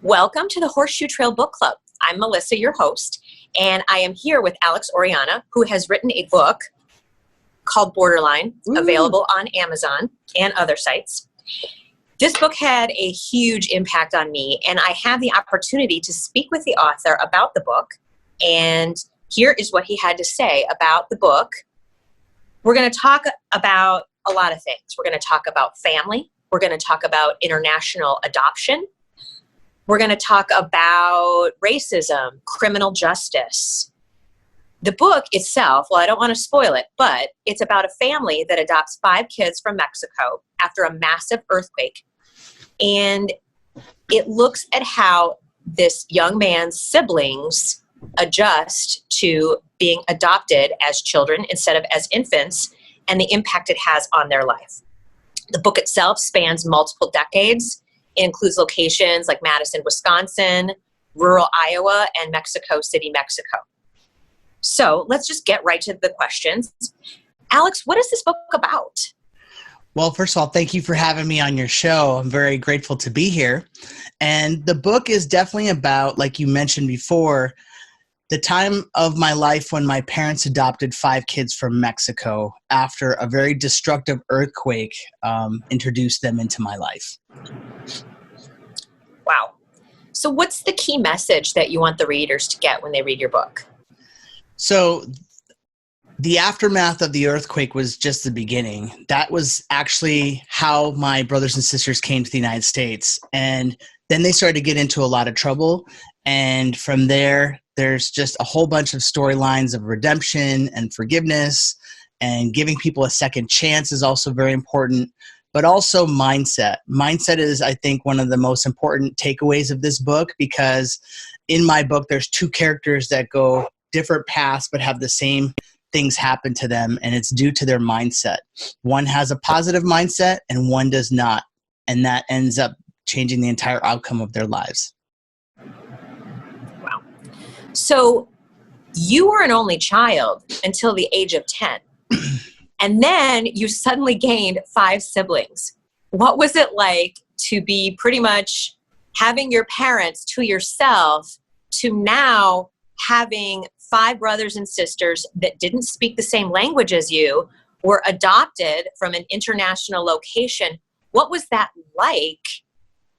Welcome to the Horseshoe Trail Book Club. I'm Melissa, your host, and I am here with Alex Orellana, who has written a book called Borderline, available on Amazon and other sites. This book had a huge impact on me, and I had the opportunity to speak with the author about the book, and here is what he had to say about the book. We're going to talk about a lot of things. We're going to talk about family. We're going to talk about international adoption. We're going to talk about racism, criminal justice. The book itself, well, I don't want to spoil it, but it's about a family that adopts 5 kids from Mexico after a massive earthquake. And it looks at how this young man's siblings adjust to being adopted as children instead of as infants and the impact it has on their life. The book itself spans multiple decades. It includes locations like Madison, Wisconsin, rural Iowa, and Mexico City, Mexico. So let's just get right to the questions. Alex, what is this book about? Well, first of all, thank you for having me on your show. I'm very grateful to be here. And the book is definitely about, like you mentioned before, the time of my life when my parents adopted 5 kids from Mexico after a very destructive earthquake introduced them into my life. Wow. So what's the key message that you want the readers to get when they read your book? So the aftermath of the earthquake was just the beginning. That was actually how my brothers and sisters came to the United States. And then they started to get into a lot of trouble. And from there, there's just a whole bunch of storylines of redemption and forgiveness, and giving people a second chance is also very important, but also mindset. Mindset is, I think, one of the most important takeaways of this book, because in my book, there's 2 characters that go different paths but have the same things happen to them, and it's due to their mindset. One has a positive mindset and one does not, and that ends up changing the entire outcome of their lives. Wow. So you were an only child until the age of 10, and then you suddenly gained 5 siblings. What was it like to be pretty much having your parents to yourself to now having 5 brothers and sisters that didn't speak the same language as you, were adopted from an international location? What was that like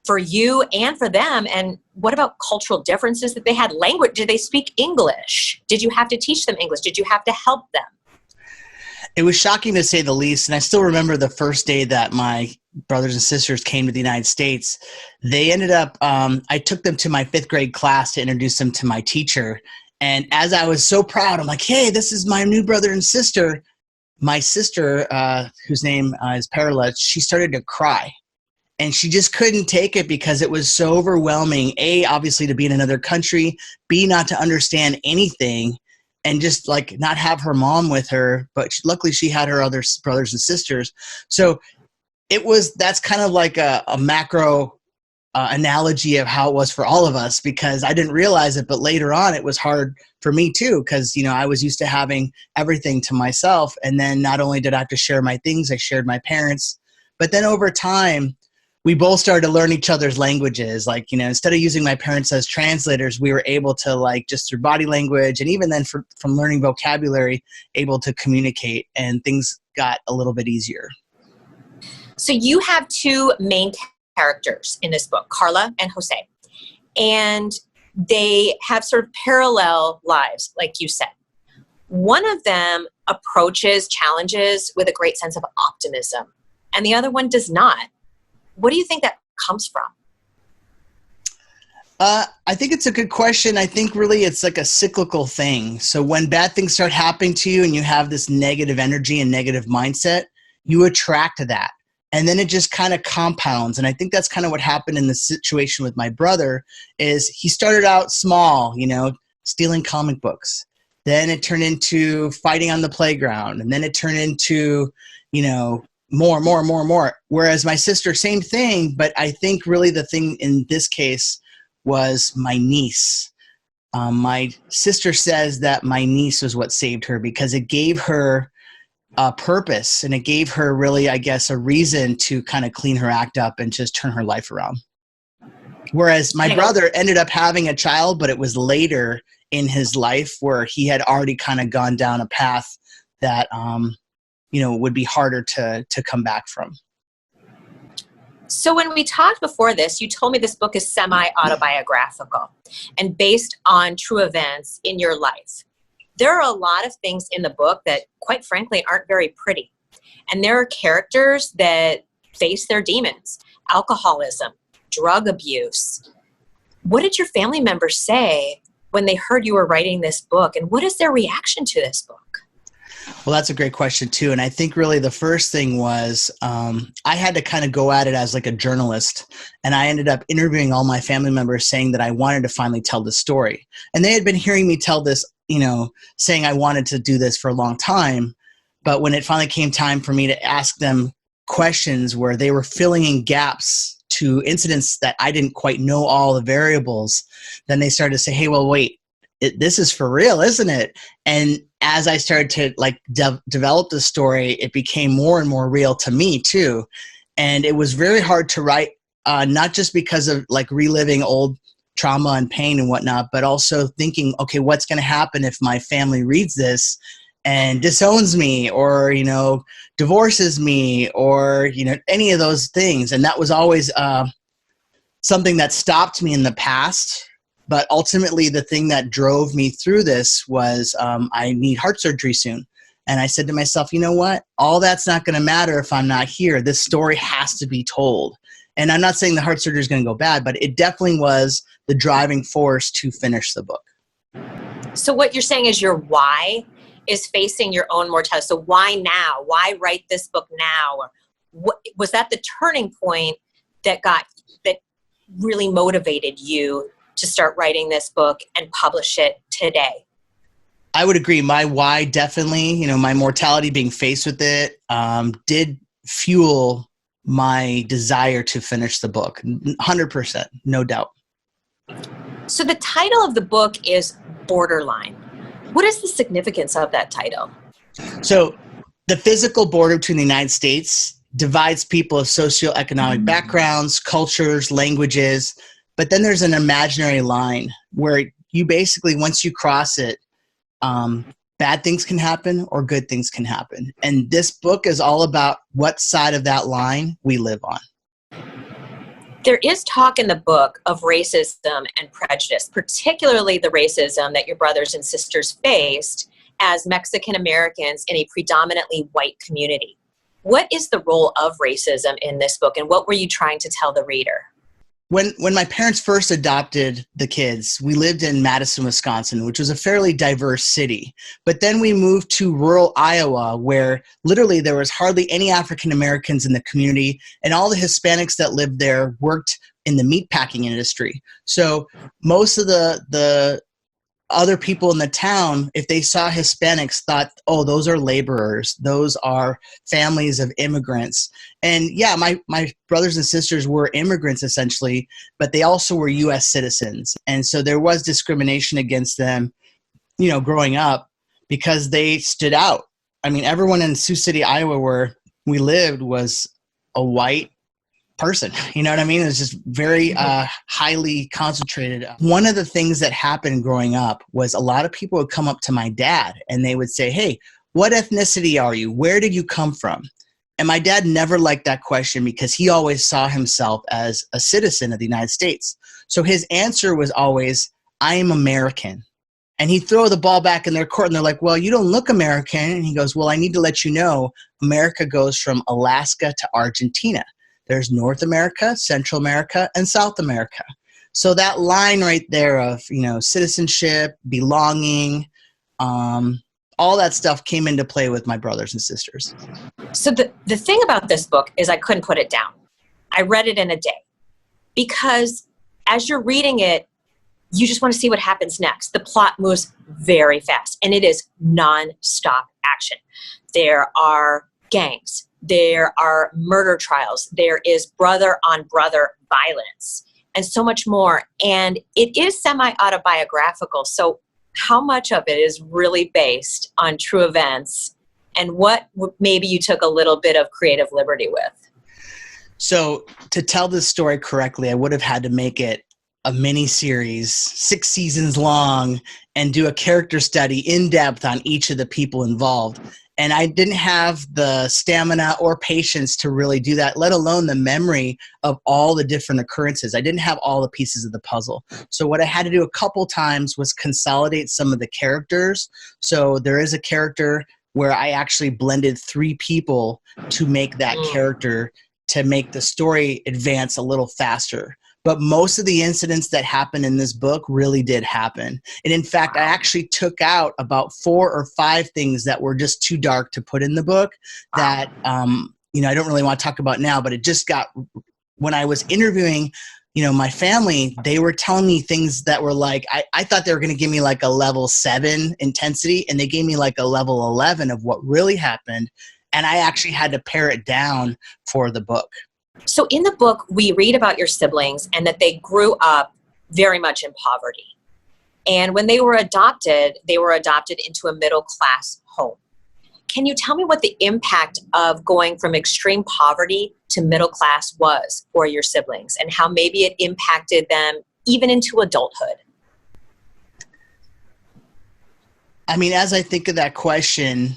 for you and for them? And what about cultural differences that they had? Language, did they speak English? Did you have to teach them English? Did you have to help them? It was shocking to say the least. And I still remember the first day that my brothers and sisters came to the United States. They ended up, I took them to my 5th grade class to introduce them to my teacher. And as I was so proud, I'm like, hey, this is my new brother and sister. My sister, whose name is Perla, she started to cry. And she just couldn't take it because it was so overwhelming. A, obviously to be in another country. B, not to understand anything. And just like not have her mom with her. But luckily she had her other brothers and sisters. So that's kind of like a macro analogy of how it was for all of us, because I didn't realize it, but later on it was hard for me too, because I was used to having everything to myself, and then not only did I have to share my things, I shared my parents, but then over time we both started to learn each other's languages. Like, instead of using my parents as translators, we were able to, like, just through body language, and even then from learning vocabulary, able to communicate, and things got a little bit easier. So you have 2 main characters in this book, Carla and Jose, and they have sort of parallel lives, like you said. One of them approaches challenges with a great sense of optimism, and the other one does not. What do you think that comes from? I think it's a good question. I think really it's like a cyclical thing. So when bad things start happening to you and you have this negative energy and negative mindset, you attract that. And then it just kind of compounds. And I think that's kind of what happened in the situation with my brother. Is he started out small, stealing comic books. Then it turned into fighting on the playground. And then it turned into, more. Whereas my sister, same thing. But I think really the thing in this case was my niece. My sister says that my niece was what saved her, because it gave her a purpose, and it gave her really, I guess, a reason to kind of clean her act up and just turn her life around. Whereas my brother ended up having a child, but it was later in his life where he had already kind of gone down a path that, would be harder to come back from. So when we talked before this, you told me this book is semi-autobiographical and based on true events in your life. There are a lot of things in the book that, quite frankly, aren't very pretty. And there are characters that face their demons, alcoholism, drug abuse. What did your family members say when they heard you were writing this book? And what is their reaction to this book? Well, that's a great question too. And I think really the first thing was I had to kind of go at it as like a journalist. And I ended up interviewing all my family members saying that I wanted to finally tell the story. And they had been hearing me tell this, saying I wanted to do this for a long time. But when it finally came time for me to ask them questions where they were filling in gaps to incidents that I didn't quite know all the variables, then they started to say, hey, well, wait, this is for real, isn't it? And as I started to develop the story, it became more and more real to me too. And it was very hard to write, not just because of like reliving old trauma and pain and whatnot, but also thinking, okay, what's going to happen if my family reads this and disowns me or, divorces me or, any of those things. And that was always something that stopped me in the past. But ultimately, the thing that drove me through this was I need heart surgery soon. And I said to myself, you know what? All that's not going to matter if I'm not here. This story has to be told. And I'm not saying the heart surgery is going to go bad, but it definitely was the driving force to finish the book. So what you're saying is your why is facing your own mortality. So why now? Why write this book now? Or was that the turning point that really motivated you to start writing this book and publish it today? I would agree. My why definitely, my mortality, being faced with it, did fuel my desire to finish the book. 100%, no doubt. So the title of the book is Borderline. What is the significance of that title? So the physical border between the United States divides people of socioeconomic backgrounds, cultures, languages. But then there's an imaginary line where you basically, once you cross it, bad things can happen or good things can happen. And this book is all about what side of that line we live on. There is talk in the book of racism and prejudice, particularly the racism that your brothers and sisters faced as Mexican Americans in a predominantly white community. What is the role of racism in this book, and what were you trying to tell the reader? When my parents first adopted the kids, we lived in Madison, Wisconsin, which was a fairly diverse city. But then we moved to rural Iowa, where literally there was hardly any African Americans in the community, and all the Hispanics that lived there worked in the meatpacking industry. So most of the other people in the town, if they saw Hispanics, thought, oh, those are laborers. Those are families of immigrants. And yeah, my brothers and sisters were immigrants essentially, but they also were U.S. citizens. And so there was discrimination against them, growing up because they stood out. I mean, everyone in Sioux City, Iowa, where we lived was a white person. You know what I mean? It's just very highly concentrated. One of the things that happened growing up was a lot of people would come up to my dad and they would say, hey, what ethnicity are you? Where did you come from? And my dad never liked that question because he always saw himself as a citizen of the United States. So his answer was always, I am American. And he'd throw the ball back in their court and they're like, well, you don't look American. And he goes, well, I need to let you know, America goes from Alaska to Argentina. There's North America, Central America, and South America. So that line right there of, citizenship, belonging, all that stuff came into play with my brothers and sisters. So the thing about this book is I couldn't put it down. I read it in a day because as you're reading it, you just want to see what happens next. The plot moves very fast and it is non-stop action. There are gangs. There are murder trials. There is brother-on-brother violence and so much more. And it is semi-autobiographical. So how much of it is really based on true events and what maybe you took a little bit of creative liberty with? So to tell this story correctly, I would have had to make it a mini series, 6 seasons long, and do a character study in depth on each of the people involved. And I didn't have the stamina or patience to really do that, let alone the memory of all the different occurrences. I didn't have all the pieces of the puzzle. So what I had to do a couple times was consolidate some of the characters. So there is a character where I actually blended 3 people to make that character, to make the story advance a little faster. But most of the incidents that happen in this book really did happen. And in fact, I actually took out about 4 or 5 things that were just too dark to put in the book that, I don't really want to talk about now, but it just got, when I was interviewing, my family, they were telling me things that were like, I thought they were going to give me like a level 7 intensity, and they gave me like a level 11 of what really happened. And I actually had to pare it down for the book. So in the book, we read about your siblings and that they grew up very much in poverty. And when they were adopted into a middle-class home. Can you tell me what the impact of going from extreme poverty to middle class was for your siblings, and how maybe it impacted them even into adulthood? I mean, as I think of that question,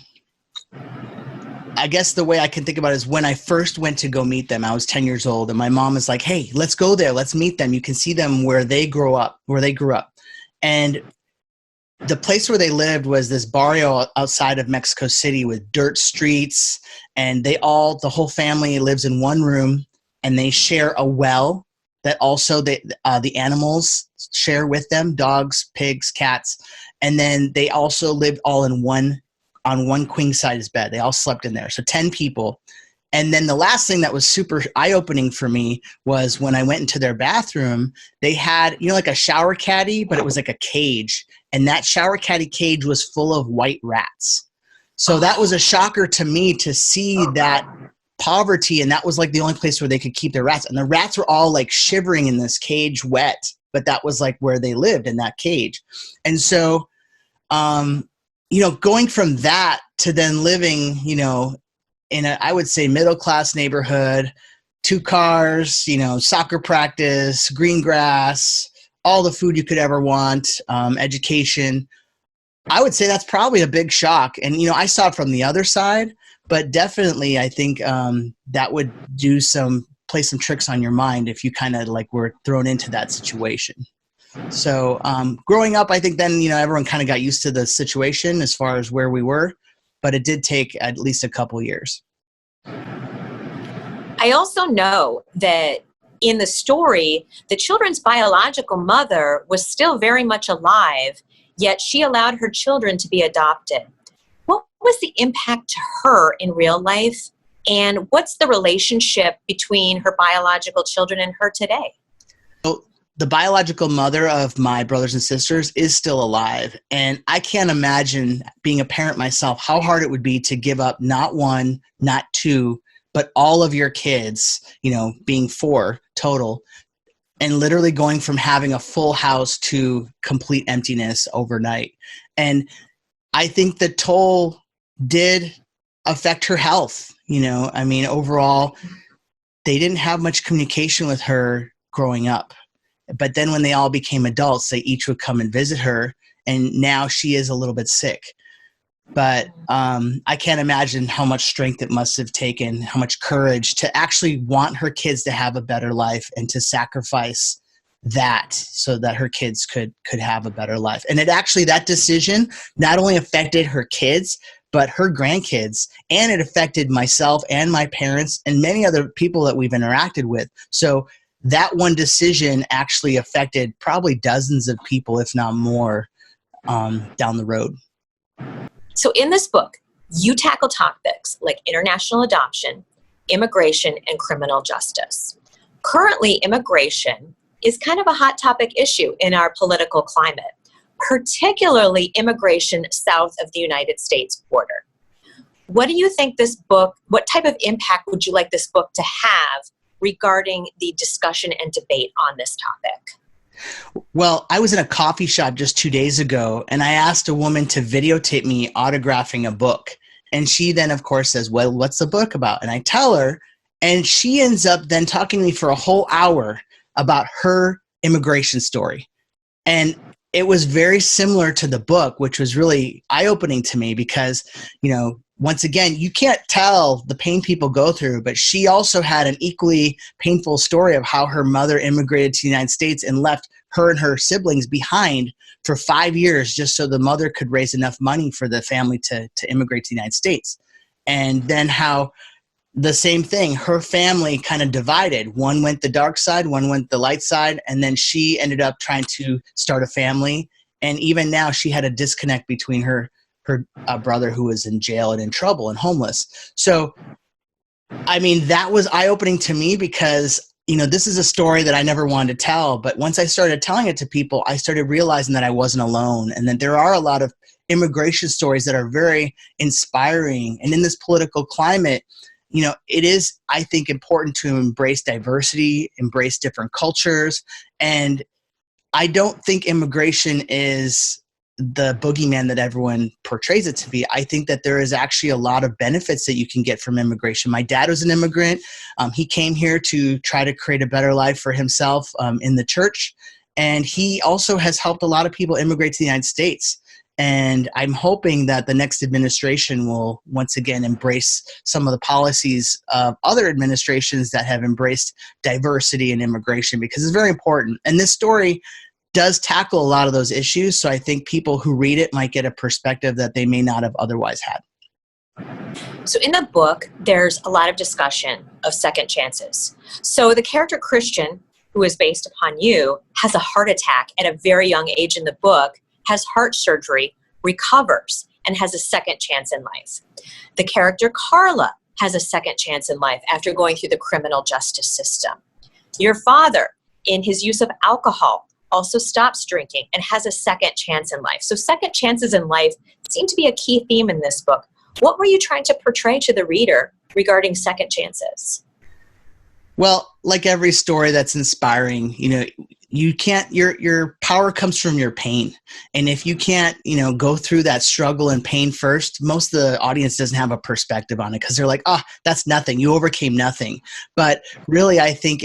I guess the way I can think about it is when I first went to go meet them, I was 10 years old, and my mom was like, hey, let's go there. Let's meet them. You can see them where they grew up. And the place where they lived was this barrio outside of Mexico City with dirt streets, and the whole family lives in one room, and they share a well that also the animals share with them, dogs, pigs, cats. And then they also lived all on one queen size bed. They all slept in there. So 10 people. And then the last thing that was super eye-opening for me was when I went into their bathroom, they had, like a shower caddy, but it was like a cage. And that shower caddy cage was full of white rats. So that was a shocker to me to see that poverty. And that was like the only place where they could keep their rats. And the rats were all like shivering in this cage wet, but that was like where they lived, in that cage. And so, going from that to then living, in a, I would say, middle-class neighborhood, 2 cars, soccer practice, green grass, all the food you could ever want, education. I would say that's probably a big shock. And, I saw it from the other side, but definitely I think that would play some tricks on your mind if you kind of like were thrown into that situation. So growing up, I think then, everyone kind of got used to the situation as far as where we were, but it did take at least a couple years. I also know that in the story, the children's biological mother was still very much alive, yet she allowed her children to be adopted. What was the impact to her in real life? And what's the relationship between her biological children and her today? The biological mother of my brothers and sisters is still alive. And I can't imagine, being a parent myself, how hard it would be to give up not 1, not 2, but all of your kids, being 4 total, and literally going from having a full house to complete emptiness overnight. And I think the toll did affect her health. Overall, they didn't have much communication with her growing up. But then when they all became adults, they each would come and visit her, and now she is a little bit sick. But I can't imagine how much strength it must have taken, how much courage to actually want her kids to have a better life and to sacrifice that so that her kids could have a better life. And that decision not only affected her kids, but her grandkids, and it affected myself and my parents and many other people that we've interacted with. So that one decision actually affected probably dozens of people, if not more, down the road. So in this book, you tackle topics like international adoption, immigration, and criminal justice. Currently, immigration is kind of a hot topic issue in our political climate, particularly immigration south of the United States border. What do you think what type of impact would you like this book to have regarding the discussion and debate on this topic? Well, I was in a coffee shop just 2 days ago, and I asked a woman to videotape me autographing a book. And she then, of course, says, well, what's the book about? And I tell her, And she ends up then talking to me for a whole hour about her immigration story. And it was very similar to the book, which was really eye-opening to me because, once again, you can't tell the pain people go through, but she also had an equally painful story of how her mother immigrated to the United States and left her and her siblings behind for 5 years just so the mother could raise enough money for the family to immigrate to the United States. And then how the same thing, her family kind of divided. One went the dark side, one went the light side, and then she ended up trying to start a family. And even now she had a disconnect between her brother who was in jail and in trouble and homeless. So, I mean, that was eye-opening to me because, this is a story that I never wanted to tell. But once I started telling it to people, I started realizing that I wasn't alone and that there are a lot of immigration stories that are very inspiring. And in this political climate, it is, I think, important to embrace diversity, embrace different cultures. And I don't think immigration is the boogeyman that everyone portrays it to be. I think that there is actually a lot of benefits that you can get from immigration. My dad was an immigrant. He came here to try to create a better life for himself in the church. And he also has helped a lot of people immigrate to the United States. And I'm hoping that the next administration will once again embrace some of the policies of other administrations that have embraced diversity and immigration, because it's very important. And this story does tackle a lot of those issues. So I think people who read it might get a perspective that they may not have otherwise had. So in the book, there's a lot of discussion of second chances. So the character Christian, who is based upon you, has a heart attack at a very young age in the book, has heart surgery, recovers, and has a second chance in life. The character Carla has a second chance in life after going through the criminal justice system. Your father, in his use of alcohol, also stops drinking and has a second chance in life. So second chances in life seem to be a key theme in this book. What were you trying to portray to the reader regarding second chances? Well, like every story that's inspiring, you can't, your power comes from your pain. And if you can't, go through that struggle and pain first, most of the audience doesn't have a perspective on it because they're like, that's nothing. You overcame nothing. But really, I think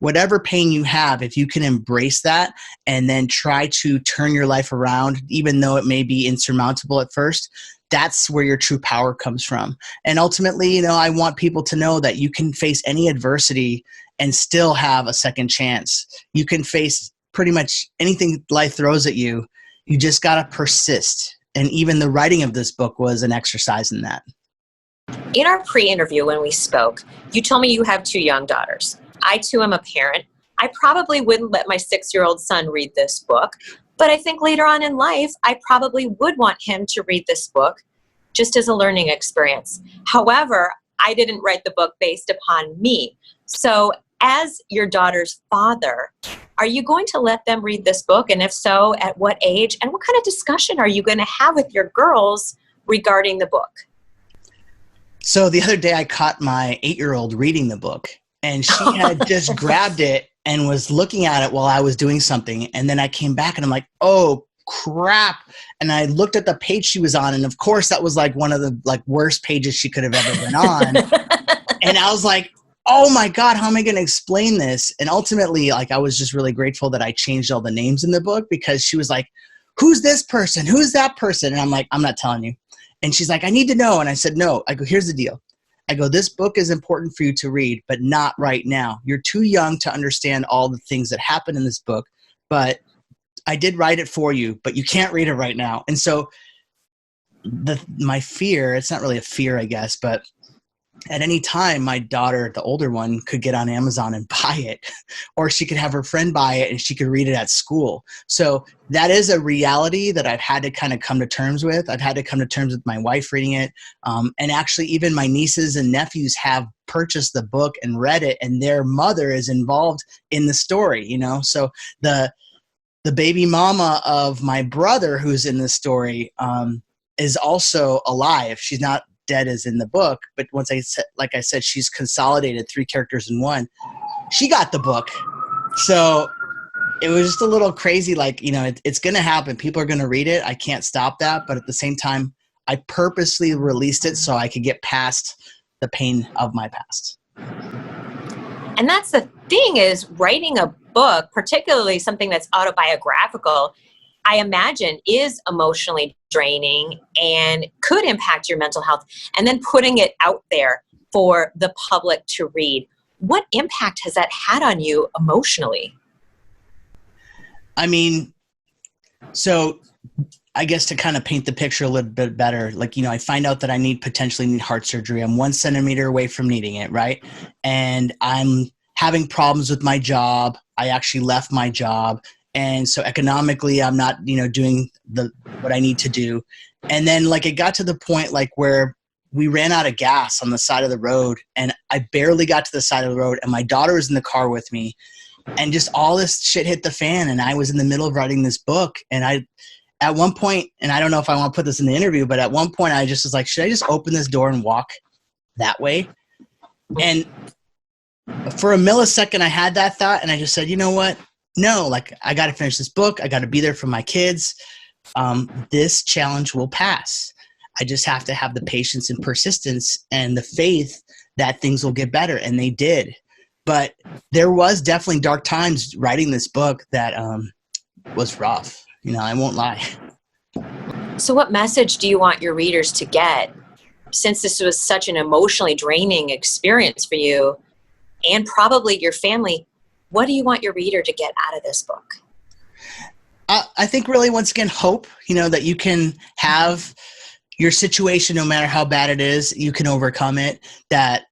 whatever pain you have, if you can embrace that and then try to turn your life around, even though it may be insurmountable at first, that's where your true power comes from. And ultimately, I want people to know that you can face any adversity and still have a second chance. You can face pretty much anything life throws at you. You just got to persist. And even the writing of this book was an exercise in that. In our pre-interview when we spoke, you told me you have 2 young daughters. I too am a parent. I probably wouldn't let my 6-year-old son read this book, but I think later on in life, I probably would want him to read this book just as a learning experience. However, I didn't write the book based upon me. So as your daughter's father, are you going to let them read this book? And if so, at what age? And what kind of discussion are you going to have with your girls regarding the book? So the other day I caught my 8-year-old reading the book, and she had just grabbed it and was looking at it while I was doing something. And then I came back and I'm like, oh crap. And I looked at the page she was on. And of course that was like one of the worst pages she could have ever been on. And I was like, oh my God, how am I going to explain this? And ultimately, I was just really grateful that I changed all the names in the book, because she was like, who's this person? Who's that person? And I'm like, I'm not telling you. And she's like, I need to know. And I said, no. I go, here's the deal. I go, this book is important for you to read, but not right now. You're too young to understand all the things that happen in this book, but I did write it for you, but you can't read it right now. And so my fear, it's not really a fear, I guess, but at any time, my daughter, the older one, could get on Amazon and buy it, or she could have her friend buy it and she could read it at school. So that is a reality that I've had to kind of come to terms with. I've had to come to terms with my wife reading it. And actually, even my nieces and nephews have purchased the book and read it, and their mother is involved in the story, So the baby mama of my brother who's in the story is also alive. She's not dead as in the book, but once like I said, she's consolidated 3 characters in one. She got the book. So it was just a little crazy. It's going to happen. People are going to read it. I can't stop that. But at the same time, I purposely released it so I could get past the pain of my past. And that's the thing, is writing a book, particularly something that's autobiographical, I imagine is emotionally draining and could impact your mental health. And then putting it out there for the public to read. What impact has that had on you emotionally? I mean, so I guess to kind of paint the picture a little bit better, like, you know, I find out that I potentially need heart surgery. I'm 1 centimeter away from needing it, right? And I'm having problems with my job. I actually left my job. And so economically, I'm not, you know, doing what I need to do. And then like it got to the point like where we ran out of gas on the side of the road, and I barely got to the side of the road, and my daughter was in the car with me, and just all this shit hit the fan. And I was in the middle of writing this book, and at one point, and I don't know if I want to put this in the interview, but at one point I just was like, should I just open this door and walk that way? And for a millisecond, I had that thought, and I just said, you know what? No, like I got to finish this book. I got to be there for my kids. This challenge will pass. I just have to have the patience and persistence and the faith that things will get better. And they did. But there was definitely dark times writing this book that was rough. You know, I won't lie. So what message do you want your readers to get, since this was such an emotionally draining experience for you and probably your family? What do you want your reader to get out of this book? I think really, once again, hope, you know, that you can have your situation, no matter how bad it is, you can overcome it. That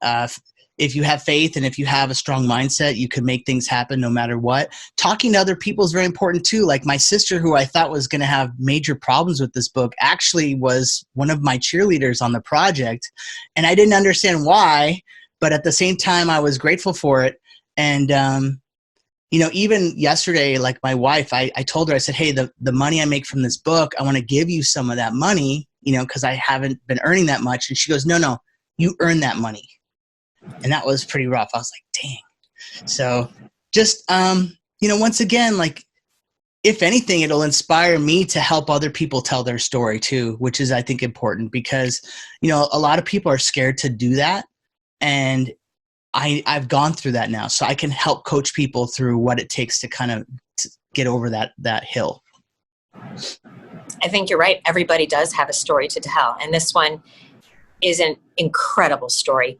if you have faith and if you have a strong mindset, you can make things happen no matter what. Talking to other people is very important too. Like my sister, who I thought was going to have major problems with this book, actually was one of my cheerleaders on the project. And I didn't understand why, but at the same time, I was grateful for it. And, you know, even yesterday, like my wife, I told her, I said, hey, the money I make from this book, I want to give you some of that money, you know, because I haven't been earning that much. And she goes, no, you earn that money. And that was pretty rough. I was like, dang. So just, you know, once again, like, if anything, it'll inspire me to help other people tell their story too, which is, I think, important because, you know, a lot of people are scared to do that. And I've gone through that now. So I can help coach people through what it takes to kind of get over that hill. I think you're right. Everybody does have a story to tell. And this one is an incredible story.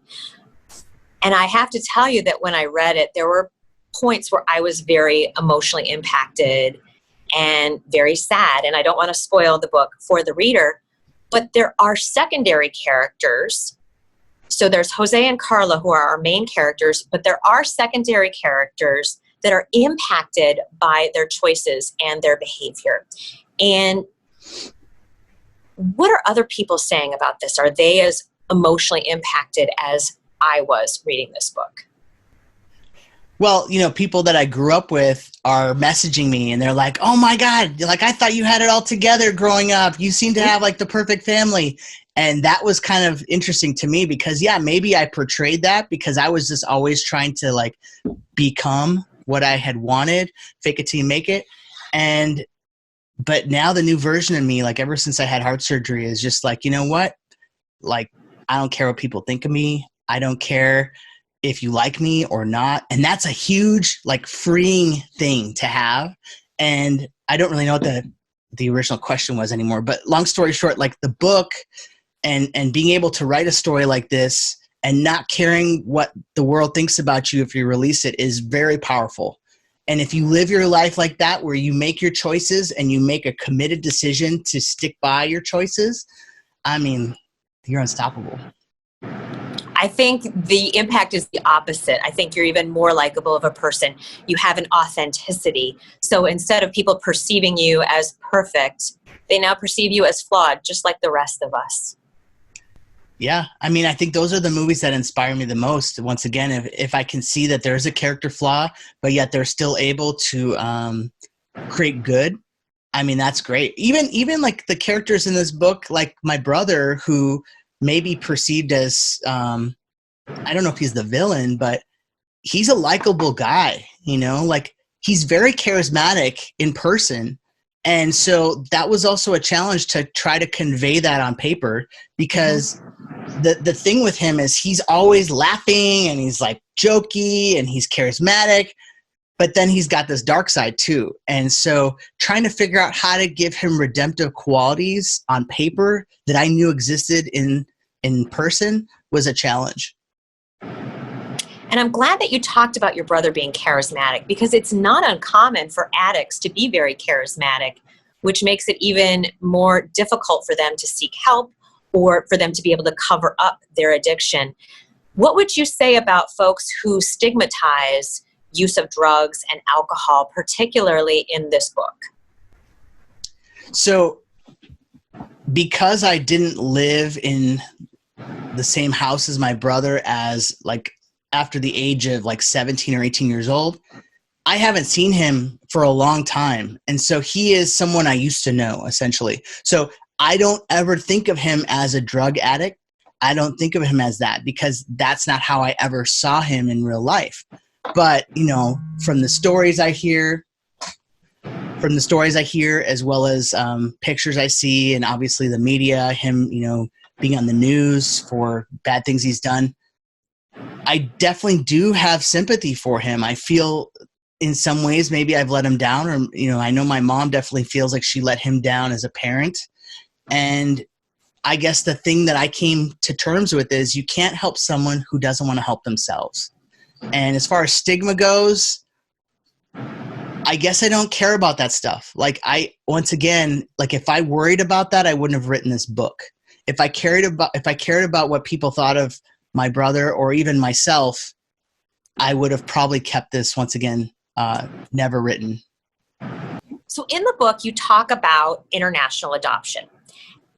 And I have to tell you that when I read it, there were points where I was very emotionally impacted and very sad. And I don't want to spoil the book for the reader, but there are secondary characters. So there's Jose and Carla, who are our main characters, but there are secondary characters that are impacted by their choices and their behavior. And what are other people saying about this? Are they as emotionally impacted as I was reading this book? Well, you know, people that I grew up with are messaging me and they're like, oh my God, like I thought you had it all together growing up. You seem to have like the perfect family. And that was kind of interesting to me because, yeah, maybe I portrayed that because I was just always trying to like become what I had wanted, fake it till you make it. But now the new version of me, like ever since I had heart surgery, is just like, you know what? Like, I don't care what people think of me. I don't care if you like me or not. And that's a huge, like, freeing thing to have. And I don't really know what the original question was anymore. But long story short, like the book and being able to write a story like this and not caring what the world thinks about you if you release it is very powerful. And if you live your life like that, where you make your choices and you make a committed decision to stick by your choices, I mean, you're unstoppable. I think the impact is the opposite. I think you're even more likable of a person. You have an authenticity. So instead of people perceiving you as perfect, they now perceive you as flawed, just like the rest of us. Yeah. I mean, I think those are the movies that inspire me the most. Once again, if I can see that there's a character flaw, but yet they're still able to create good, I mean, that's great. Even like the characters in this book, like my brother, who may be perceived as, I don't know if he's the villain, but he's a likable guy, you know, like he's very charismatic in person. And so that was also a challenge to try to convey that on paper because the thing with him is he's always laughing and he's like jokey and he's charismatic, but then he's got this dark side too. And so trying to figure out how to give him redemptive qualities on paper that I knew existed in person was a challenge. And I'm glad that you talked about your brother being charismatic, because it's not uncommon for addicts to be very charismatic, which makes it even more difficult for them to seek help or for them to be able to cover up their addiction. What would you say about folks who stigmatize use of drugs and alcohol, particularly in this book? So because I didn't live in the same house as my brother as like after the age of like 17 or 18 years old, I haven't seen him for a long time. And so he is someone I used to know, essentially. So I don't ever think of him as a drug addict. I don't think of him as that because that's not how I ever saw him in real life. But, you know, from the stories I hear, as well as pictures I see, and obviously the media, him, you know, being on the news for bad things he's done, I definitely do have sympathy for him. I feel in some ways maybe I've let him down, or, you know, I know my mom definitely feels like she let him down as a parent. And I guess the thing that I came to terms with is you can't help someone who doesn't want to help themselves. And as far as stigma goes, I guess I don't care about that stuff. Like once again, like if I worried about that, I wouldn't have written this book. If I cared about what people thought of my brother or even myself, I would have probably kept this, once again, never written. So in the book, you talk about international adoption.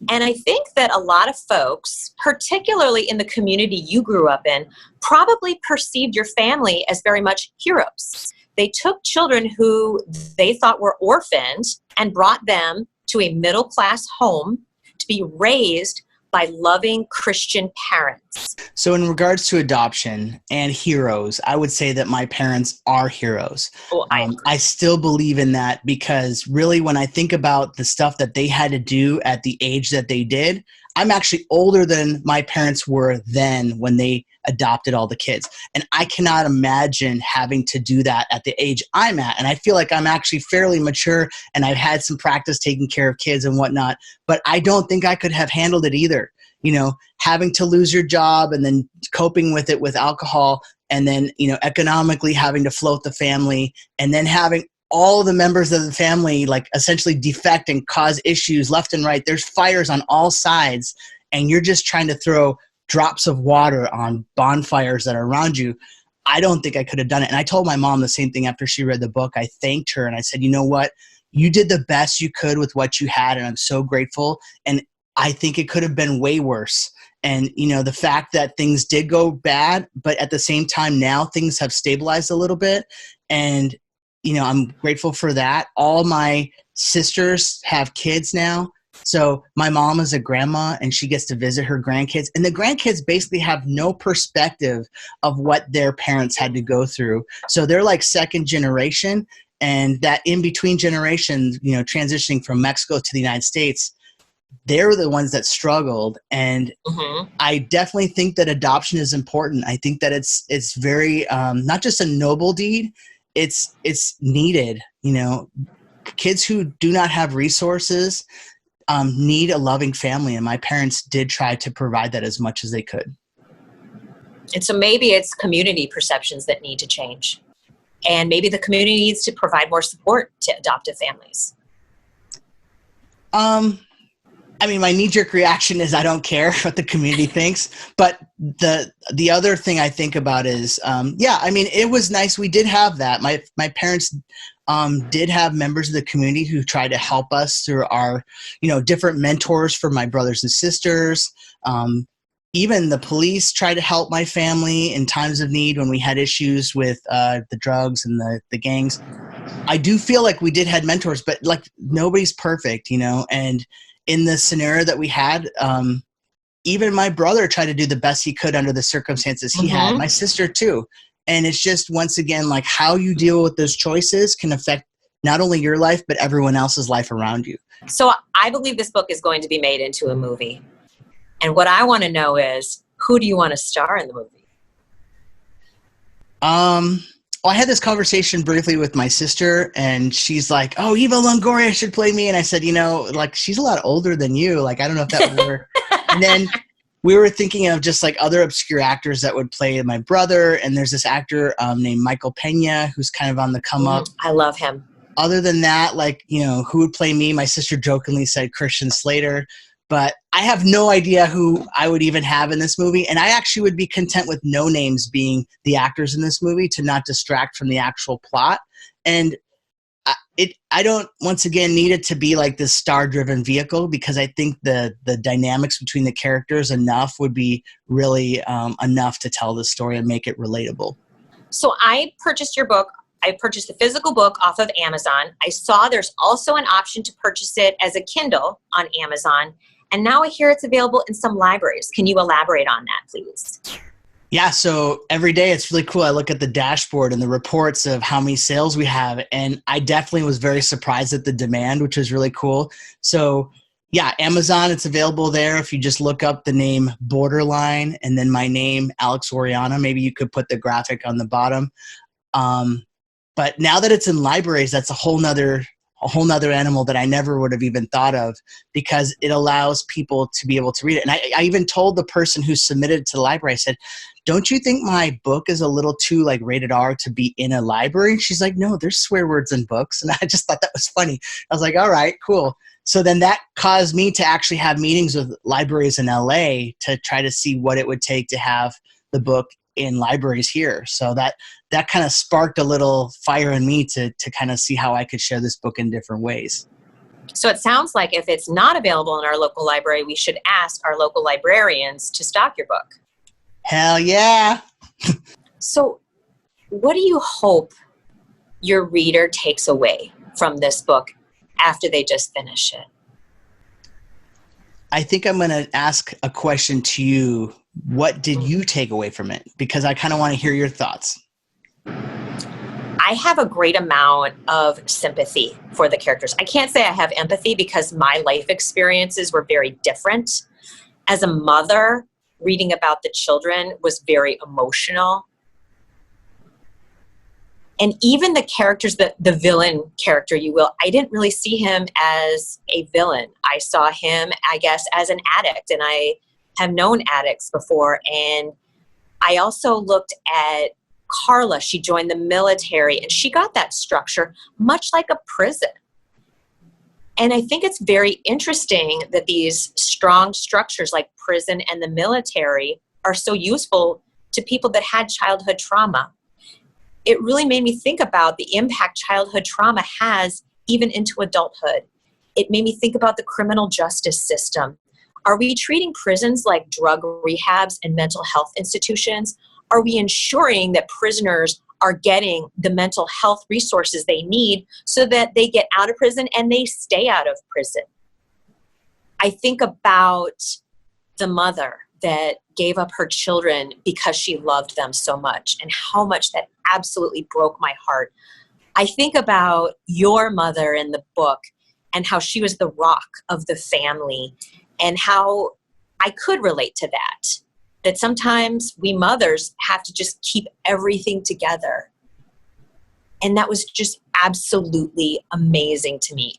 And I think that a lot of folks, particularly in the community you grew up in, probably perceived your family as very much heroes. They took children who they thought were orphaned and brought them to a middle-class home to be raised by loving Christian parents. So in regards to adoption and heroes, I would say that my parents are heroes. Oh, I still believe in that because really when I think about the stuff that they had to do at the age that they did, I'm actually older than my parents were then when they adopted all the kids. And I cannot imagine having to do that at the age I'm at. And I feel like I'm actually fairly mature and I've had some practice taking care of kids and whatnot, but I don't think I could have handled it either. You know, having to lose your job and then coping with it with alcohol and then, you know, economically having to float the family and then having all the members of the family like essentially defect and cause issues left and right. There's fires on all sides and you're just trying to throw drops of water on bonfires that are around you. I don't think I could have done it. And I told my mom the same thing after she read the book. I thanked her and I said, you know what? You did the best you could with what you had and I'm so grateful. And I think it could have been way worse. And, you know, the fact that things did go bad, but at the same time now things have stabilized a little bit. And, you know, I'm grateful for that. All my sisters have kids now. So my mom is a grandma and she gets to visit her grandkids. And the grandkids basically have no perspective of what their parents had to go through. So they're like second generation. And that in-between generation, you know, transitioning from Mexico to the United States, they're the ones that struggled. And I definitely think that adoption is important. I think that it's very, not just a noble deed, it's needed. You know, kids who do not have resources need a loving family. And my parents did try to provide that as much as they could. And so maybe it's community perceptions that need to change. And maybe the community needs to provide more support to adoptive families. I mean, my knee-jerk reaction is I don't care what the community thinks. But the other thing I think about is, yeah, I mean, it was nice. We did have that. My parents did have members of the community who tried to help us through our, you know, different mentors for my brothers and sisters. Even the police tried to help my family in times of need when we had issues with the drugs and the gangs. I do feel like we did have mentors, but like nobody's perfect, you know, and in the scenario that we had, even my brother tried to do the best he could under the circumstances he had, my sister too. And it's just, once again, like how you deal with those choices can affect not only your life, but everyone else's life around you. So I believe this book is going to be made into a movie. And what I want to know is, who do you want to star in the movie? Well, I had this conversation briefly with my sister, and she's like, "Oh, Eva Longoria should play me." And I said, like, she's a lot older than you. Like, I don't know if that would work. And then we were thinking of just like other obscure actors that would play my brother. And there's this actor named Michael Pena, who's kind of on the come up. I love him. Other than that, like, who would play me? My sister jokingly said Christian Slater. But I have no idea who I would even have in this movie. And I actually would be content with no names being the actors in this movie to not distract from the actual plot. And I don't, once again, need it to be like this star-driven vehicle, because I think the dynamics between the characters would be really enough to tell the story and make it relatable. So I purchased your book. I purchased the physical book off of Amazon. I saw there's also an option to purchase it as a Kindle on Amazon. And now I hear it's available in some libraries. Can you elaborate on that, please? Yeah, so every day it's really cool. I look at the dashboard and the reports of how many sales we have, and I definitely was very surprised at the demand, which is really cool. So yeah, Amazon, it's available there. If you just look up the name Borderline and then my name, Alex Orellana, maybe you could put the graphic on the bottom. But now that it's in libraries, that's a whole nother animal that I never would have even thought of, because it allows people to be able to read it. And I even told the person who submitted it to the library, I said, "Don't you think my book is a little too like rated R to be in a library?" And she's like, "No, there's swear words in books." And I just thought that was funny. I was like, all right, cool. So then that caused me to actually have meetings with libraries in LA to try to see what it would take to have the book in libraries here. So that kind of sparked a little fire in me to kind of see how I could share this book in different ways. So it sounds like if it's not available in our local library, we should ask our local librarians to stock your book. Hell yeah. So what do you hope your reader takes away from this book after they just finish it? I think I'm going to ask a question to you. What did you take away from it? Because I kind of want to hear your thoughts. I have a great amount of sympathy for the characters. I can't say I have empathy because my life experiences were very different. As a mother, reading about the children was very emotional. And even the characters, the villain character, you will, I didn't really see him as a villain. I saw him, I guess, as an addict, and I have known addicts before. And I also looked at Carla. She joined the military, and she got that structure much like a prison. And I think it's very interesting that these strong structures like prison and the military are so useful to people that had childhood trauma. It really made me think about the impact childhood trauma has even into adulthood. It made me think about the criminal justice system. Are we treating prisons like drug rehabs and mental health institutions? Are we ensuring that prisoners are getting the mental health resources they need so that they get out of prison and they stay out of prison? I think about the mother that gave up her children because she loved them so much, and how much that absolutely broke my heart. I think about your mother in the book and how she was the rock of the family, and how I could relate to that sometimes we mothers have to just keep everything together. And that was just absolutely amazing to me.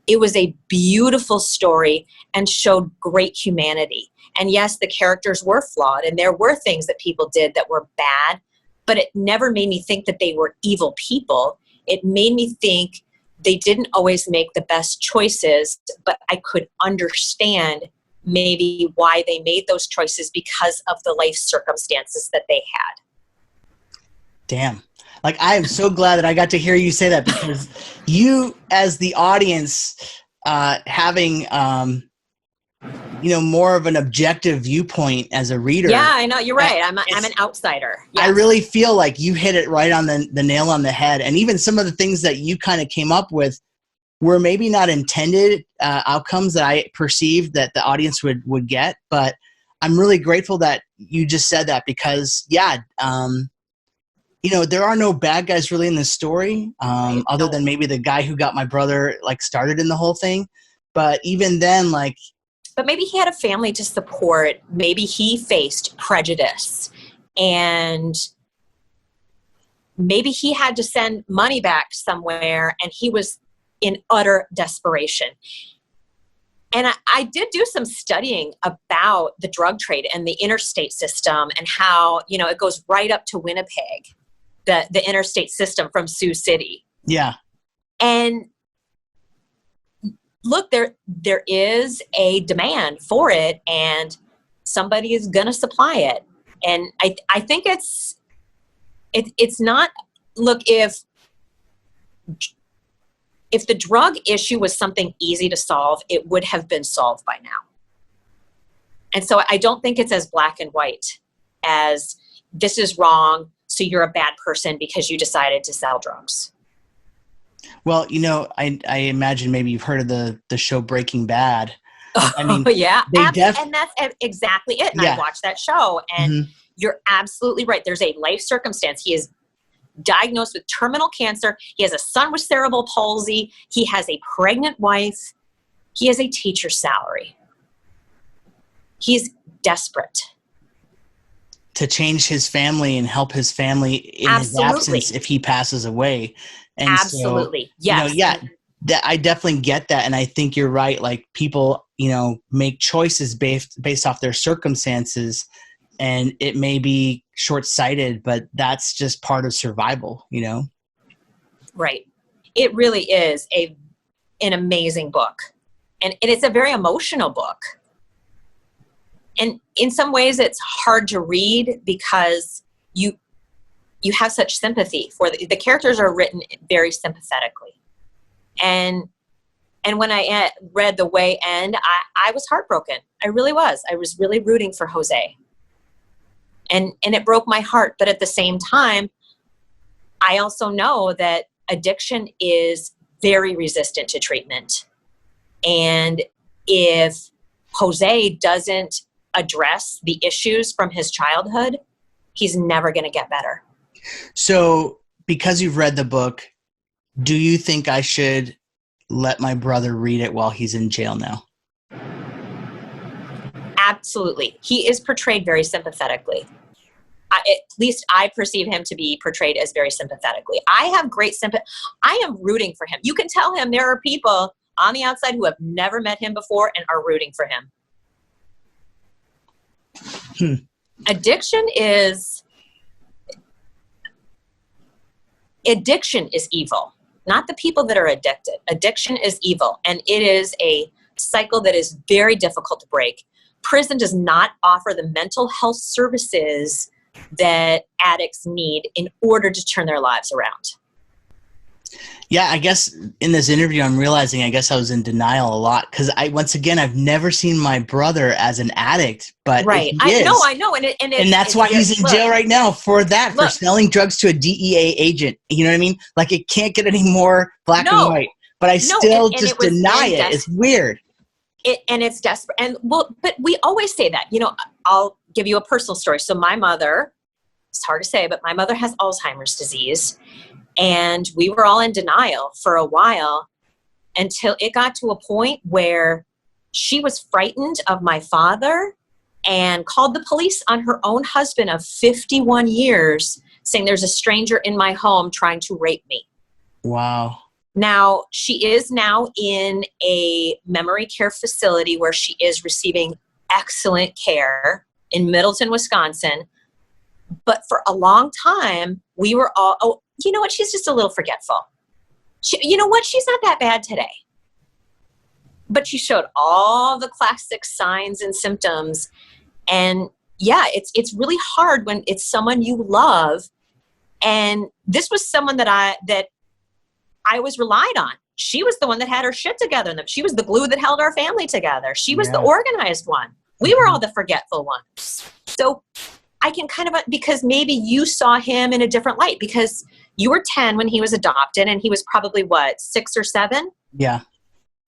It was a beautiful story and showed great humanity. And yes, the characters were flawed, and there were things that people did that were bad, but it never made me think that they were evil people. It made me think they didn't always make the best choices, but I could understand maybe why they made those choices because of the life circumstances that they had. Damn. Like, I am so glad that I got to hear you say that, because you, as the audience, having, more of an objective viewpoint as a reader. Yeah, I know. You're right. I'm an outsider. Yes. I really feel like you hit it right on the nail on the head. And even some of the things that you kind of came up with were maybe not intended outcomes that I perceived that the audience would get. But I'm really grateful that you just said that, because, yeah, there are no bad guys really in this story, other than maybe the guy who got my brother started in the whole thing. But even then, but maybe he had a family to support. Maybe he faced prejudice, and maybe he had to send money back somewhere, and he was in utter desperation. And I did do some studying about the drug trade and the interstate system, and how, you know, it goes right up to Winnipeg, the interstate system from Sioux City. Yeah. And look, there is a demand for it, and somebody is going to supply it. And I think it's not, look, if the drug issue was something easy to solve, it would have been solved by now. And so I don't think it's as black and white as this is wrong, so you're a bad person because you decided to sell drugs. Well, you know, I imagine maybe you've heard of the show Breaking Bad. I mean, yeah, and that's exactly it. And Yeah. I watched that show, and you're absolutely right. There's a life circumstance. He is diagnosed with terminal cancer. He has a son with cerebral palsy. He has a pregnant wife. He has a teacher's salary. He's desperate to change his family and help his family in his absence if he passes away. And absolutely. So, yes. You know, yeah, I definitely get that. And I think you're right. Like, people, you know, make choices based off their circumstances, and it may be short-sighted, but that's just part of survival, you know? Right. It really is an amazing book. And it's a very emotional book. And in some ways it's hard to read because you have such sympathy for the characters are written very sympathetically. And when I read The Way End, I was heartbroken. I really was. I was really rooting for Jose. And it broke my heart. But at the same time, I also know that addiction is very resistant to treatment. And if Jose doesn't address the issues from his childhood, he's never going to get better. So, because you've read the book, do you think I should let my brother read it while he's in jail now? Absolutely. He is portrayed very sympathetically. At least I perceive him to be portrayed as very sympathetically. I have great sympathy. I am rooting for him. You can tell him there are people on the outside who have never met him before and are rooting for him. Addiction is evil, not the people that are addicted. Addiction is evil, and it is a cycle that is very difficult to break. Prison does not offer the mental health services that addicts need in order to turn their lives around. Yeah, I guess in this interview, I'm realizing I guess I was in denial a lot because once again, I've never seen my brother as an addict, but right. I know. And that's why he's in jail right now for selling drugs to a DEA agent. You know what I mean? Like, it can't get any more black and white, but I still just deny it. It's weird. It's desperate. And but we always say that, you know, I'll give you a personal story. So my mother, it's hard to say, but my mother has Alzheimer's disease. And we were all in denial for a while until it got to a point where she was frightened of my father and called the police on her own husband of 51 years, saying there's a stranger in my home trying to rape me. Wow. Now, she is now in a memory care facility where she is receiving excellent care in Middleton, Wisconsin. But for a long time, we were all, oh, you know what? She's just a little forgetful. You know what? She's not that bad today. But she showed all the classic signs and symptoms. And yeah, it's really hard when it's someone you love. And this was someone that I was relied on. She was the one that had her shit together. She was the glue that held our family together. She was the organized one. We were all the forgetful ones. So I can kind of, because maybe you saw him in a different light because you were 10 when he was adopted and he was probably 6 or 7? Yeah.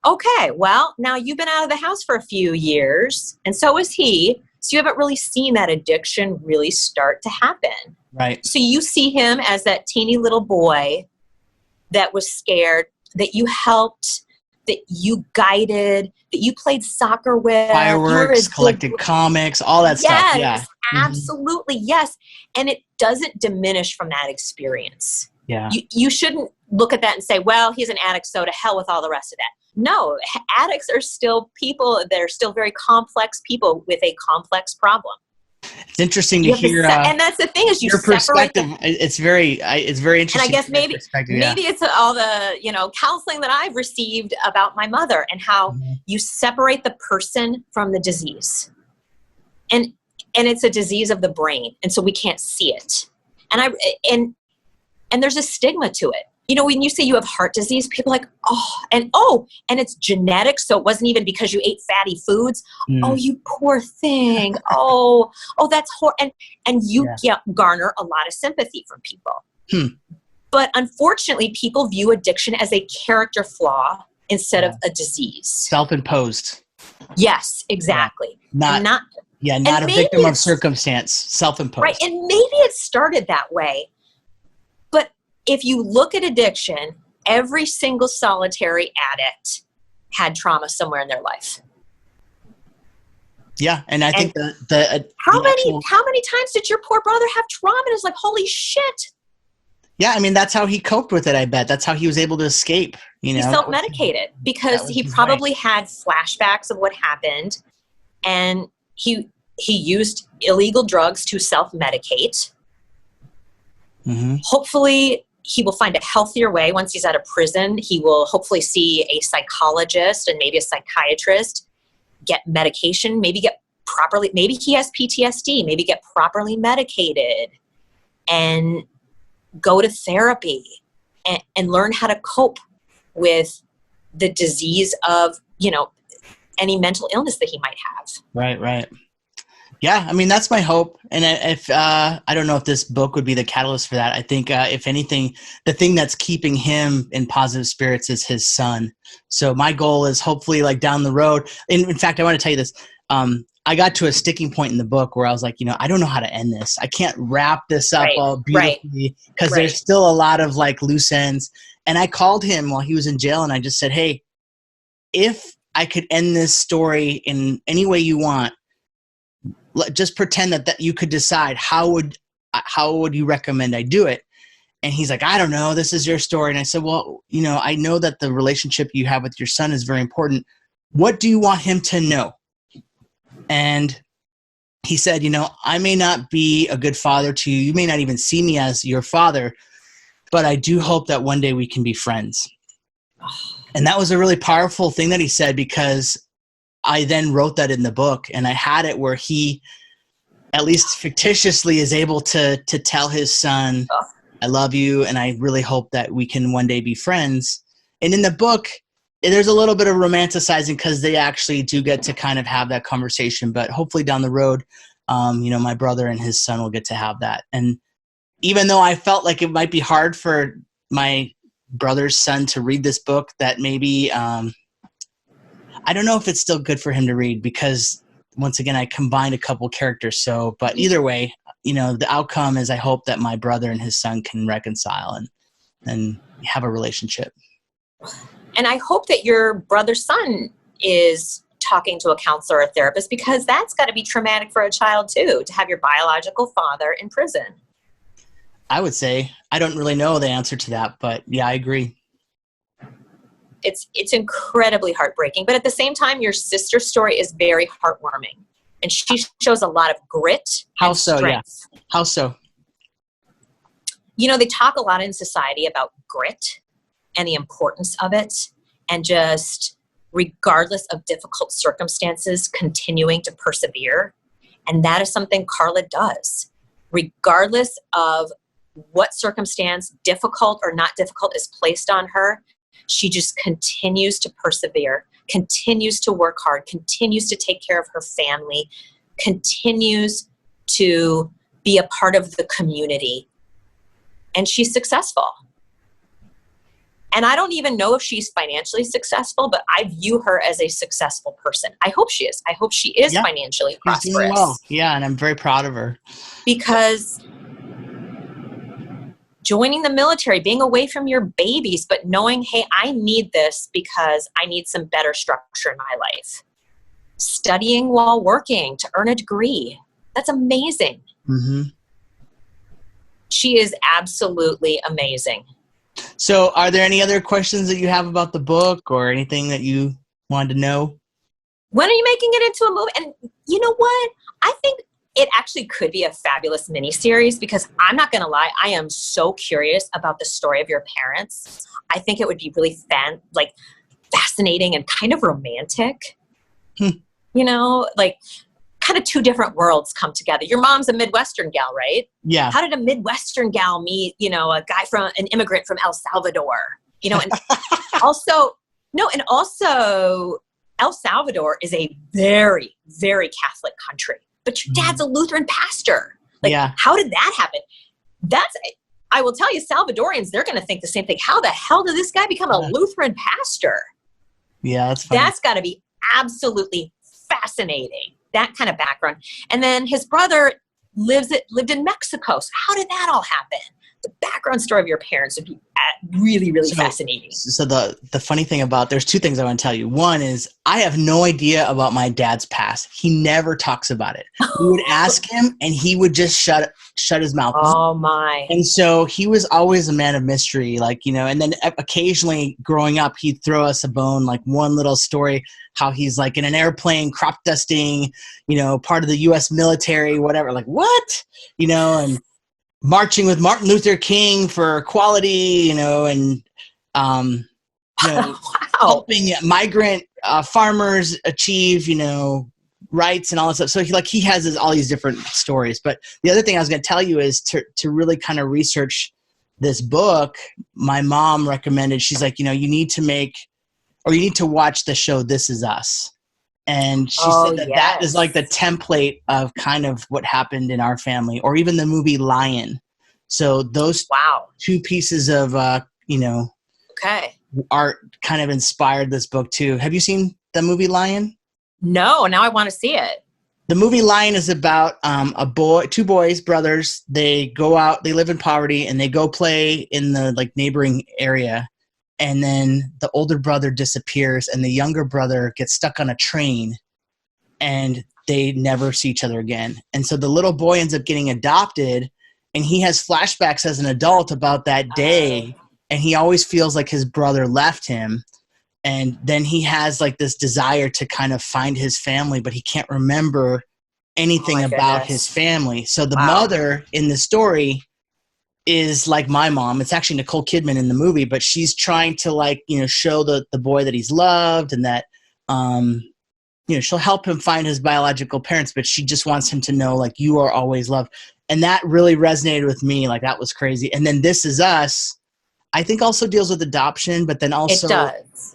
Okay. Well, now you've been out of the house for a few years and so is he. So you haven't really seen that addiction really start to happen. Right. So you see him as that teeny little boy that was scared, that you helped that you guided, that you played soccer with. Fireworks, collected comics, all that stuff. Yeah. Yes, absolutely. Yes. And it doesn't diminish from that experience. Yeah. You shouldn't look at that and say, well, he's an addict, so to hell with all the rest of that. No, addicts are still people. They're still very complex people with a complex problem. It's interesting to hear. And that's the thing is you your separate perspective. It's very interesting. And I guess maybe it's all the, counseling that I've received about my mother and how you separate the person from the disease. And it's a disease of the brain. And so we can't see it. And there's a stigma to it. When you say you have heart disease, people are like, and it's genetic. So it wasn't even because you ate fatty foods. Oh, you poor thing. That's horrible. And you garner a lot of sympathy from people. But unfortunately, people view addiction as a character flaw instead of a disease. Self-imposed. Yes, exactly. Not a victim of circumstance. Self-imposed. Right. And maybe it started that way. But if you look at addiction, every single solitary addict had trauma somewhere in their life. Yeah, and I think how many times did your poor brother have trauma? And it's like, holy shit. Yeah, I mean, that's how he coped with it, I bet. That's how he was able to escape. He self-medicated because he probably had flashbacks of what happened, and he used illegal drugs to self-medicate. Hopefully, he will find a healthier way once he's out of prison. He will hopefully see a psychologist and maybe a psychiatrist, get medication, maybe he has PTSD, maybe get properly medicated and go to therapy and learn how to cope with the disease of, any mental illness that he might have. Right. Yeah, I mean, that's my hope. And if I don't know if this book would be the catalyst for that. I think if anything, the thing that's keeping him in positive spirits is his son. So my goal is hopefully like down the road. In fact, I want to tell you this. I got to a sticking point in the book where I was like, I don't know how to end this. I can't wrap this up all beautifully because there's still a lot of like loose ends. And I called him while he was in jail and I just said, hey, if I could end this story in any way you want, just pretend that you could decide how would you recommend I do it? And he's like, I don't know, this is your story. And I said, well, I know that the relationship you have with your son is very important. What do you want him to know? And he said, I may not be a good father to you. You may not even see me as your father, but I do hope that one day we can be friends. And that was a really powerful thing that he said, because I then wrote that in the book, and I had it where he, at least fictitiously, is able to tell his son, I love you, and I really hope that we can one day be friends. And in the book, there's a little bit of romanticizing because they actually do get to kind of have that conversation. But hopefully down the road, my brother and his son will get to have that. And even though I felt like it might be hard for my brother's son to read this book, that maybe I don't know if it's still good for him to read because, once again, I combined a couple characters. But either way, the outcome is I hope that my brother and his son can reconcile and have a relationship. And I hope that your brother's son is talking to a counselor or a therapist, because that's got to be traumatic for a child too, to have your biological father in prison. I would say, I don't really know the answer to that, but yeah, I agree. It's incredibly heartbreaking, but at the same time, your sister's story is very heartwarming, and she shows a lot of grit. How so? Strength. Yeah. How so? They talk a lot in society about grit and the importance of it, and just regardless of difficult circumstances, continuing to persevere. And that is something Carla does. Regardless of what circumstance, difficult or not difficult, is placed on her, she just continues to persevere, continues to work hard, continues to take care of her family, continues to be a part of the community. And she's successful. And I don't even know if she's financially successful, but I view her as a successful person. I hope she is. I hope she is financially prosperous. She's doing well. Yeah, and I'm very proud of her. Because joining the military, being away from your babies, but knowing, hey, I need this because I need some better structure in my life. Studying while working to earn a degree. That's amazing. Mm-hmm. She is absolutely amazing. So are there any other questions that you have about the book or anything that you wanted to know? When are you making it into a movie? And you know what? I think it actually could be a fabulous miniseries because I'm not going to lie, I am so curious about the story of your parents. I think it would be really fascinating and kind of romantic. You know, like kind of two different worlds come together. Your mom's a Midwestern gal, right? Yeah. How did a Midwestern gal meet, you know, an immigrant from El Salvador? You know, and also El Salvador is a very, very Catholic country. But your dad's a Lutheran pastor. Like, how did that happen? I will tell you, Salvadorians, they're going to think the same thing. How the hell did this guy become a Lutheran pastor? Yeah, that's funny. That's got to be absolutely fascinating, that kind of background. And then his brother lived in Mexico. So how did that all happen? The background story of your parents would be really, really fascinating. So the funny thing there's two things I want to tell you. One is I have no idea about my dad's past. He never talks about it. We would ask him and he would just shut his mouth. Oh my. And so he was always a man of mystery, and then occasionally growing up, he'd throw us a bone, like one little story, how he's like in an airplane crop dusting, part of the US military, whatever, like what, and marching with Martin Luther King for equality, and wow. helping migrant farmers achieve, rights and all that stuff. So he has all these different stories. But the other thing I was going to tell you is to really kind of research this book. My mom recommended, she's like, you need to watch the show This Is Us. And she said that is like the template of kind of what happened in our family, or even the movie Lion. So those two pieces of, art kind of inspired this book too. Have you seen the movie Lion? No, now I want to see it. The movie Lion is about two boys, brothers. They go out, they live in poverty, and they go play in the neighboring area. And then the older brother disappears and the younger brother gets stuck on a train and they never see each other again. And so the little boy ends up getting adopted and he has flashbacks as an adult about that day. And he always feels like his brother left him. And then he has this desire to kind of find his family, but he can't remember anything about his family. So the mother in the story is like my mom. It's actually Nicole Kidman in the movie, but she's trying to show the boy that he's loved and that, she'll help him find his biological parents, but she just wants him to know, you are always loved. And that really resonated with me. That was crazy. And then This Is Us, I think also deals with adoption, but then also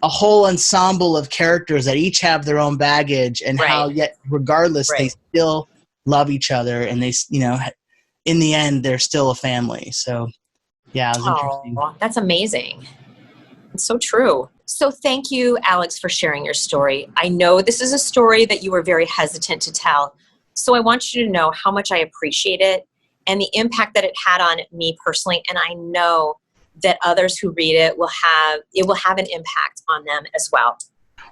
a whole ensemble of characters that each have their own baggage and how yet regardless, they still love each other and they, in the end, they're still a family. So, yeah, it was interesting. That's amazing. It's so true. So thank you, Alex, for sharing your story. I know this is a story that you were very hesitant to tell. So I want you to know how much I appreciate it and the impact that it had on me personally. And I know that others who read it will have an impact on them as well.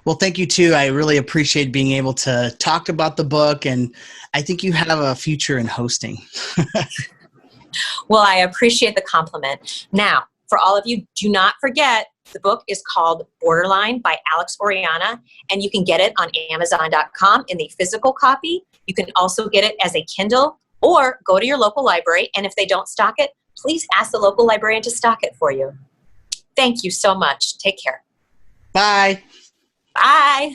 Well, thank you too. I really appreciate being able to talk about the book, and I think you have a future in hosting. Well, I appreciate the compliment. Now, for all of you, do not forget, the book is called Borderline by Alex Orellana, and you can get it on Amazon.com in the physical copy. You can also get it as a Kindle or go to your local library, and if they don't stock it, please ask the local librarian to stock it for you. Thank you so much. Take care. Bye. Bye.